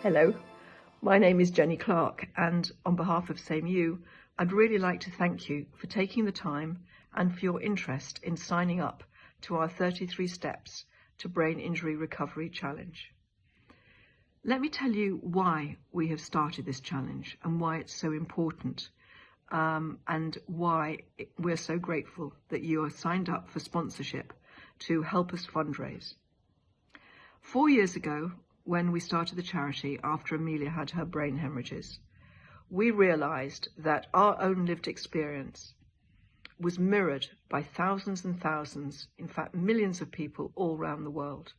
Hello, my name is Jenny Clarke, and on behalf of SameYou, I'd really like to thank you for taking the time and for your interest in signing up to our 33 Steps to Brain Injury Recovery Challenge. Let me tell you why we have started this challenge and why it's so important, and why we're so grateful that you are signed up for sponsorship to help us fundraise. 4 years ago, when we started the charity after Amelia had her brain hemorrhages, we realised that our own lived experience was mirrored by thousands and thousands, in fact millions of people all around the world.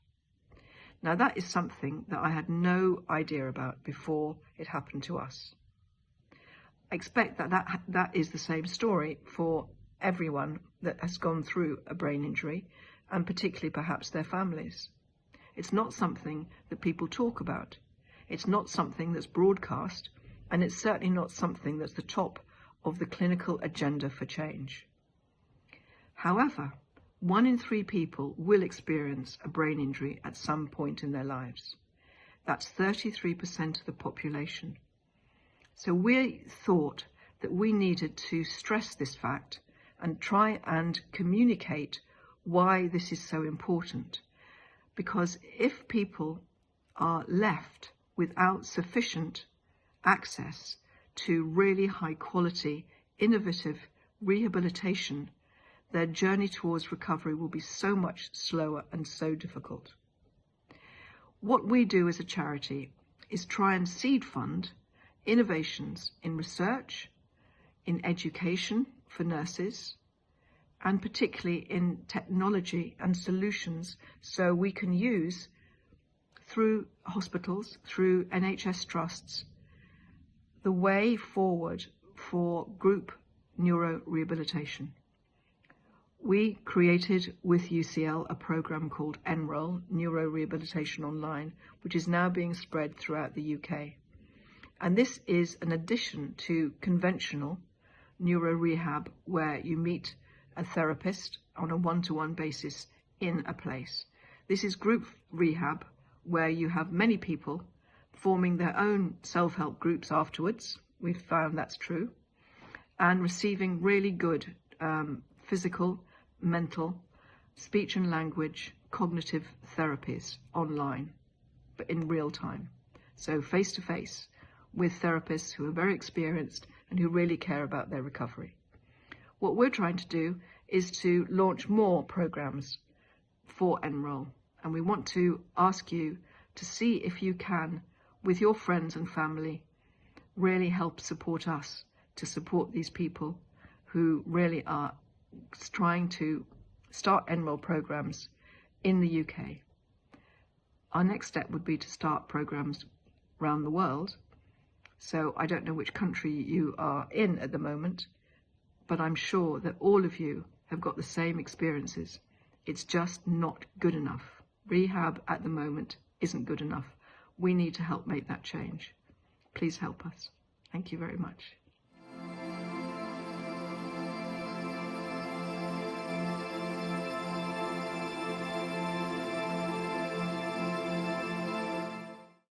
Now that is something that I had no idea about before it happened to us. I expect that is the same story for everyone that has gone through a brain injury, and particularly perhaps their families. It's not something that people talk about. It's not something that's broadcast, and it's certainly not something that's the top of the clinical agenda for change. However, 1 in 3 people will experience a brain injury at some point in their lives. That's 33% of the population. So we thought that we needed to stress this fact and try and communicate why this is so important. Because if people are left without sufficient access to really high quality, innovative rehabilitation, their journey towards recovery will be so much slower and so difficult. What we do as a charity is try and seed fund innovations in research, in education for nurses, and particularly in technology and solutions, so we can use through hospitals, through NHS trusts, the way forward for group neurorehabilitation. We created with UCL a program called Enroll, Neurorehabilitation Online, which is now being spread throughout the UK. And this is an addition to conventional neurorehab, where you meet a therapist on a one-to-one basis in a place. This is group rehab, where you have many people forming their own self-help groups afterwards. We've found that's true, and receiving really good physical, mental, speech and language, cognitive therapies online, but in real time. So face-to-face with therapists who are very experienced and who really care about their recovery. What we're trying to do is to launch more programs for Enroll, and we want to ask you to see if you can, with your friends and family, really help support us to support these people who really are trying to start Enroll programs in the UK. Our next step would be to start programs around the world. So I don't know which country you are in at the moment, but I'm sure that all of you have got the same experiences. It's just not good enough. Rehab at the moment isn't good enough. We need to help make that change. Please help us. Thank you very much.